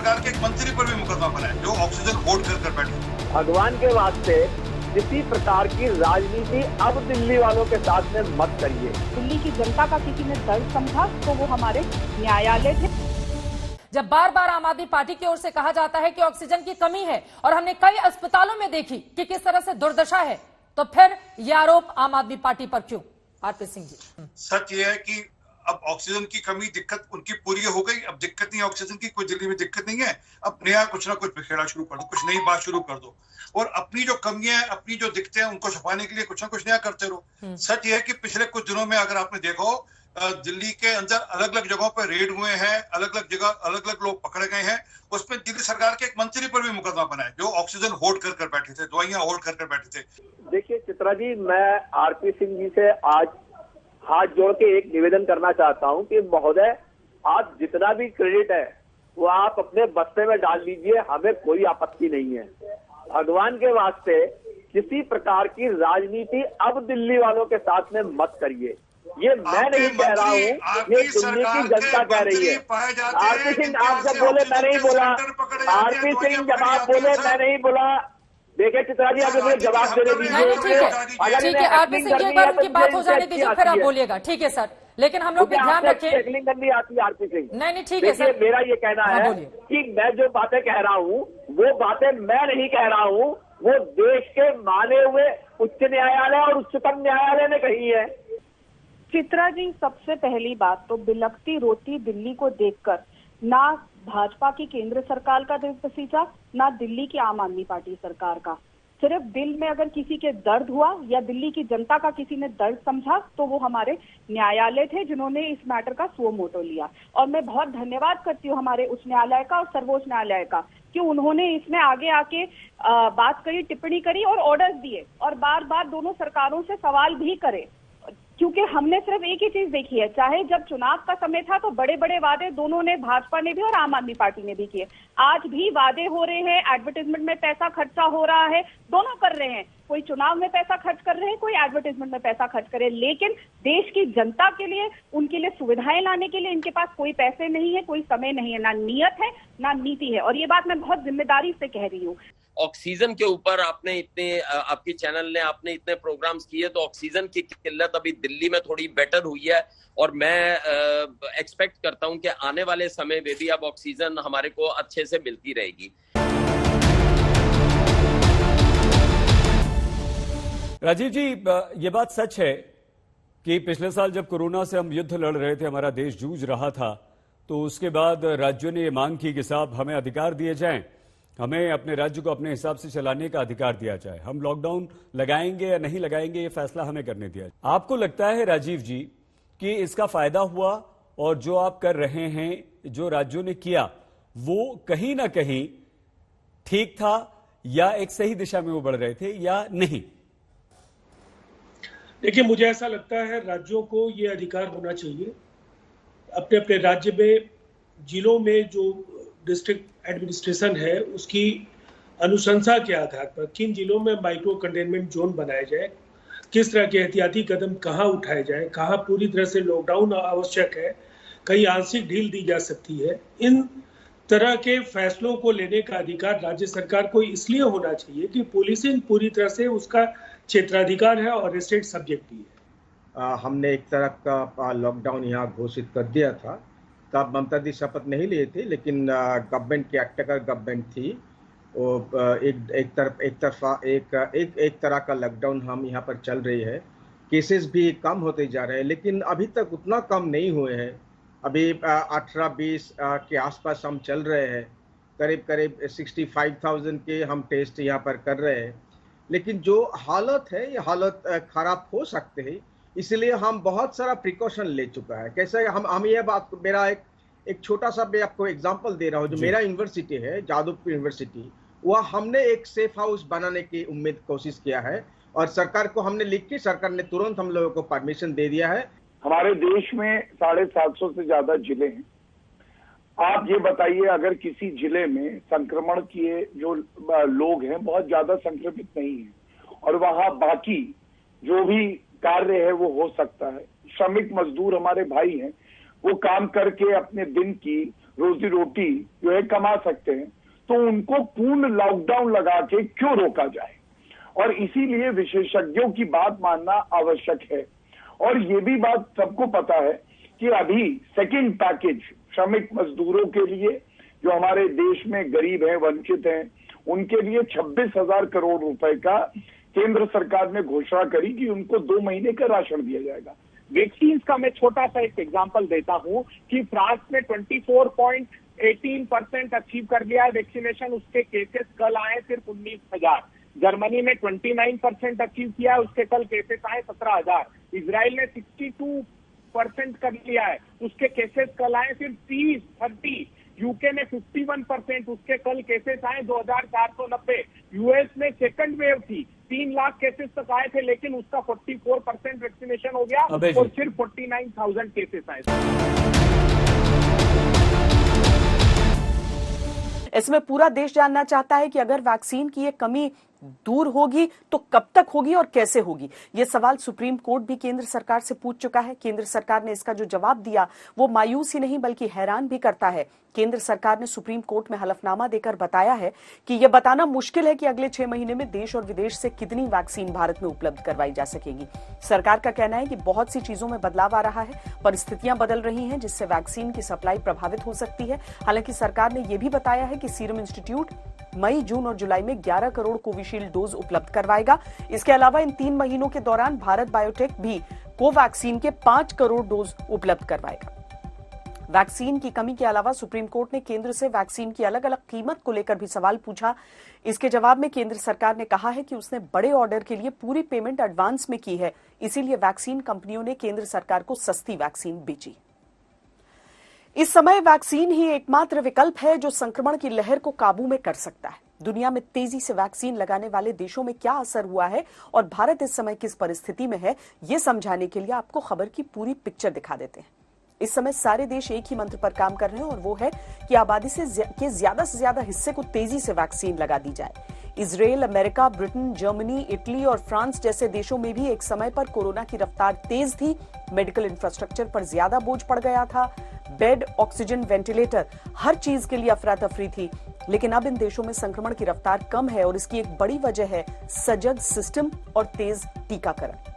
सरकार के एक मंत्री पर भी मुकदमा बना है जो ऑक्सीजन होल्ड कर बैठे। भगवान के वास्ते किसी प्रकार की राजनीति अब दिल्ली वालों के साथ में मत करिए। दिल्ली की जनता का किसी ने दर्द समझा तो वो हमारे न्यायालय थे। जब बार बार आम आदमी पार्टी की ओर से कहा जाता है कि ऑक्सीजन की कमी है और हमने कई अस्पतालों में देखी कि किस तरह से दुर्दशा है, तो फिर यह आरोप आम आदमी पार्टी पर क्यों? आरपी सिंह जी, सच ये है कि अब ऑक्सीजन की कमी दिक्कत उनकी पूरी हो गई। अब दिक्कत नहीं है ऑक्सीजन की, कोई दिल्ली में दिक्कत नहीं है। अब नया कुछ ना कुछ बिखेड़ा शुरू कर दो, कुछ नई बात शुरू कर दो और अपनी जो कमियां हैं, अपनी जो दिक्कतें हैं, उनको छुपाने के लिए कुछ ना कुछ नया करते रहो। सच ये है कि पिछले कुछ दिनों में अगर आपने देखो दिल्ली के अंदर अलग अलग जगहों पर रेड हुए हैं, अलग अलग जगह अलग अलग लोग पकड़े गए हैं। उसमें दिल्ली सरकार के एक मंत्री पर भी मुकदमा बना है जो ऑक्सीजन होल्ड कर बैठे थे, दवाइयां होल्ड कर बैठे थे। देखिए चित्रा जी, मैं आरपी सिंह जी से आज हाथ जोड़ के एक निवेदन करना चाहता हूं कि महोदय, आप जितना भी क्रेडिट है वो आप अपने बस्ते में डाल लीजिए, हमें कोई आपत्ति नहीं है। भगवान के वास्ते किसी प्रकार की राजनीति अब दिल्ली वालों के साथ में मत करिए। ये मैं नहीं कह रहा हूँ, ये दिल्ली की जनता कह रही है। आरपी सिंह, आप जब बोले मैं नहीं बोला। आरपी सिंह जब आप बोले मैं नहीं बोला। देखिए चित्रा जी, अगर मुझे जवाब देने दीजिए। ठीक है आरपी सिंह जी, एक बार उनकी बात हो जाने दीजिए, फिर आप बोलिएगा। ठीक है सर, लेकिन हम लोग भी ध्यान रखें। टैकलिंग करनी आती है आरपी सिंह। नहीं ठीक है सर, मेरा ये कहना है कि मैं जो बातें कह रहा हूँ वो बातें मैं नहीं कह रहा हूँ, वो देश के माने हुए उच्च न्यायालय और उच्चतम न्यायालय ने कही है। चित्रा जी, सबसे पहली बात तो बिलखती रोती दिल्ली को देखकर ना भाजपा की केंद्र सरकार का दिल पसीजा, ना दिल्ली की आम आदमी पार्टी सरकार का। सिर्फ दिल में अगर किसी के दर्द हुआ या दिल्ली की जनता का किसी ने दर्द समझा तो वो हमारे न्यायालय थे जिन्होंने इस मैटर का सुओ मोटो लिया। और मैं बहुत धन्यवाद करती हूँ हमारे उच्च न्यायालय का और सर्वोच्च न्यायालय का कि उन्होंने इसमें आगे आके बात करी, टिप्पणी करी और ऑर्डर्स दिए और बार बार दोनों सरकारों से सवाल भी करे। क्योंकि हमने सिर्फ एक ही चीज देखी है, चाहे जब चुनाव का समय था तो बड़े बड़े वादे दोनों ने, भाजपा ने भी और आम आदमी पार्टी ने भी किए। आज भी वादे हो रहे हैं, एडवर्टाइजमेंट में पैसा खर्चा हो रहा है, दोनों कर रहे हैं। कोई चुनाव में पैसा खर्च कर रहे हैं, कोई एडवर्टाइजमेंट में पैसा खर्च करे, लेकिन देश की जनता के लिए, उनके लिए सुविधाएं लाने के लिए इनके पास कोई पैसे नहीं है, कोई समय नहीं है, ना नियत है ना नीति है। और ये बात मैं बहुत जिम्मेदारी से कह रही हूँ। ऑक्सीजन के ऊपर आपने आपके चैनल ने आपने इतने प्रोग्राम्स किए, तो ऑक्सीजन की किल्लत अभी दिल्ली में थोड़ी बेटर हुई है और मैं एक्सपेक्ट करता हूं कि आने वाले समय में भी अब ऑक्सीजन हमारे को अच्छे से मिलती रहेगी। राजीव जी, ये बात सच है कि पिछले साल जब कोरोना से हम युद्ध लड़ रहे थे, हमारा देश जूझ रहा था, तो उसके बाद राज्यों ने ये मांग की कि साहब हमें अधिकार दिए जाएं, हमें अपने राज्य को अपने हिसाब से चलाने का अधिकार दिया जाए, हम लॉकडाउन लगाएंगे या नहीं लगाएंगे ये फैसला हमें करने दिया जाए। आपको लगता है राजीव जी कि इसका फायदा हुआ और जो आप कर रहे हैं, जो राज्यों ने किया, वो कहीं ना कहीं ठीक था या एक सही दिशा में वो बढ़ रहे थे या नहीं? देखिए, मुझे ऐसा लगता है राज्यों को ये अधिकार होना चाहिए अपने अपने राज्य में, जिलों में जो डिस्ट्रिक्ट एडमिनिस्ट्रेशन है उसकी अनुशंसा के आधार पर किन जिलों में माइक्रो कंटेनमेंट जोन बनाए जाए, किस तरह के एहतियाती कदम कहाँ उठाए जाए, कहाँ पूरी तरह से लॉकडाउन आवश्यक है, कहीं आंशिक ढील दी जा सकती है। इन तरह के फैसलों को लेने का अधिकार राज्य सरकार को इसलिए होना चाहिए कि पुलिसिंग पूरी तरह से उसका क्षेत्राधिकार है और स्टेट सब्जेक्ट भी है। हमने एक तरह का लॉकडाउन यहाँ घोषित कर दिया था, तब ममता दी शपथ नहीं लिए थे, लेकिन गवर्नमेंट की एक्टर गवर्नमेंट थी, वो एक तरह का लॉकडाउन हम यहाँ पर चल रही है। केसेस भी कम होते जा रहे हैं, लेकिन अभी तक उतना कम नहीं हुए हैं। अभी 18-20 के आसपास हम चल रहे हैं, करीब 65,000 के हम टेस्ट यहाँ पर कर रहे हैं। लेकिन जो हालत है, ये हालत खराब हो सकते हैं, इसलिए हम बहुत सारा प्रिकॉशन ले चुका है। कैसे हम ये बात, मेरा एक छोटा सा मैं आपको एग्जांपल दे रहा हूँ। जो मेरा यूनिवर्सिटी है, जादवपुर यूनिवर्सिटी, वह हमने एक सेफ हाउस बनाने की कोशिश किया है और सरकार को हमने लिख के, सरकार ने तुरंत हम लोगों को परमिशन दे दिया है। हमारे देश में 750 से ज्यादा जिले हैं। आप ये बताइए, अगर किसी जिले में संक्रमण किए जो लोग हैं बहुत ज्यादा संक्रमित नहीं है और वहां बाकी जो भी कार्य है वो हो सकता है, श्रमिक मजदूर हमारे भाई हैं, वो काम करके अपने दिन की रोजी रोटी जो है कमा सकते हैं, तो उनको पूर्ण लॉकडाउन लगा के क्यों रोका जाए। और इसीलिए विशेषज्ञों की बात मानना आवश्यक है। और ये भी बात सबको पता है कि अभी सेकंड पैकेज श्रमिक मजदूरों के लिए, जो हमारे देश में गरीब हैं, वंचित हैं, उनके लिए 26,000 करोड़ रुपए का केंद्र सरकार ने घोषणा करी कि उनको 2 महीने का राशन दिया जाएगा। वैक्सीन का मैं छोटा सा एक एग्जांपल देता हूं कि फ्रांस ने 24.18% अचीव कर लिया है वैक्सीनेशन, उसके केसेस कल आए सिर्फ 19,000। जर्मनी ने 29% अचीव किया है, उसके कल केसेस आए 17,000। इजराइल ने 62% कर लिया है, उसके केसेस कल आए सिर्फ 30। यूके ने 51%, उसके कल केसेस आए 2,490। यूएस में सेकंड वेव थी, 3 लाख केसेस तक आए थे, लेकिन उसका 44% वैक्सीनेशन हो गया और सिर्फ 49,000 केसेस आए। इसमें पूरा देश जानना चाहता है कि अगर वैक्सीन की ये कमी दूर होगी तो कब तक होगी और कैसे होगी। ये सवाल सुप्रीम कोर्ट भी केंद्र सरकार से पूछ चुका है। केंद्र सरकार ने इसका जो जवाब दिया वो मायूस ही नहीं बल्कि हैरान भी करता है। केंद्र सरकार ने सुप्रीम कोर्ट में हलफनामा देकर बताया है कि यह बताना मुश्किल है कि अगले 6 महीने में देश और विदेश से कितनी वैक्सीन भारत में उपलब्ध करवाई जा सकेगी। सरकार का कहना है कि बहुत सी चीजों में बदलाव आ रहा है, परिस्थितियां बदल रही हैं जिससे वैक्सीन की सप्लाई प्रभावित हो सकती है। हालांकि सरकार ने यह भी बताया है कि सीरम इंस्टीट्यूट मई, जून और जुलाई में 11 करोड़ कोविशील्ड डोज उपलब्ध करवाएगा। इसके अलावा इन 3 महीनों के दौरान भारत बायोटेक भी कोवैक्सीन के 5 करोड़ डोज उपलब्ध करवाएगा। वैक्सीन की कमी के अलावा सुप्रीम कोर्ट ने केंद्र से वैक्सीन की अलग अलग कीमत को लेकर भी सवाल पूछा। इसके जवाब में केंद्र सरकार ने कहा है कि उसने बड़े ऑर्डर के लिए पूरी पेमेंट एडवांस में की है, इसीलिए वैक्सीन कंपनियों ने केंद्र सरकार को सस्ती वैक्सीन बेची। इस समय वैक्सीन ही एकमात्र विकल्प है जो संक्रमण की लहर को काबू में कर सकता है। दुनिया में तेजी से वैक्सीन लगाने वाले देशों में क्या असर हुआ है और भारत इस समय किस परिस्थिति में है, ये समझाने के लिए आपको खबर की पूरी पिक्चर दिखा देते हैं। इस समय सारे देश एक ही मंत्र पर काम कर रहे हैं और वो है कि आबादी के ज्यादा से ज्यादा हिस्से को तेजी से वैक्सीन लगा दी जाए। Israel, America, Britain, Germany, Italy और फ्रांस जैसे देशों में भी एक समय पर कोरोना की रफ्तार तेज थी। मेडिकल इंफ्रास्ट्रक्चर पर ज्यादा बोझ पड़ गया था। बेड, ऑक्सीजन, वेंटिलेटर, हर चीज के लिए अफरा तफरी थी। लेकिन अब इन देशों में संक्रमण की रफ्तार कम है और इसकी एक बड़ी वजह है सजग सिस्टम और तेज टीकाकरण।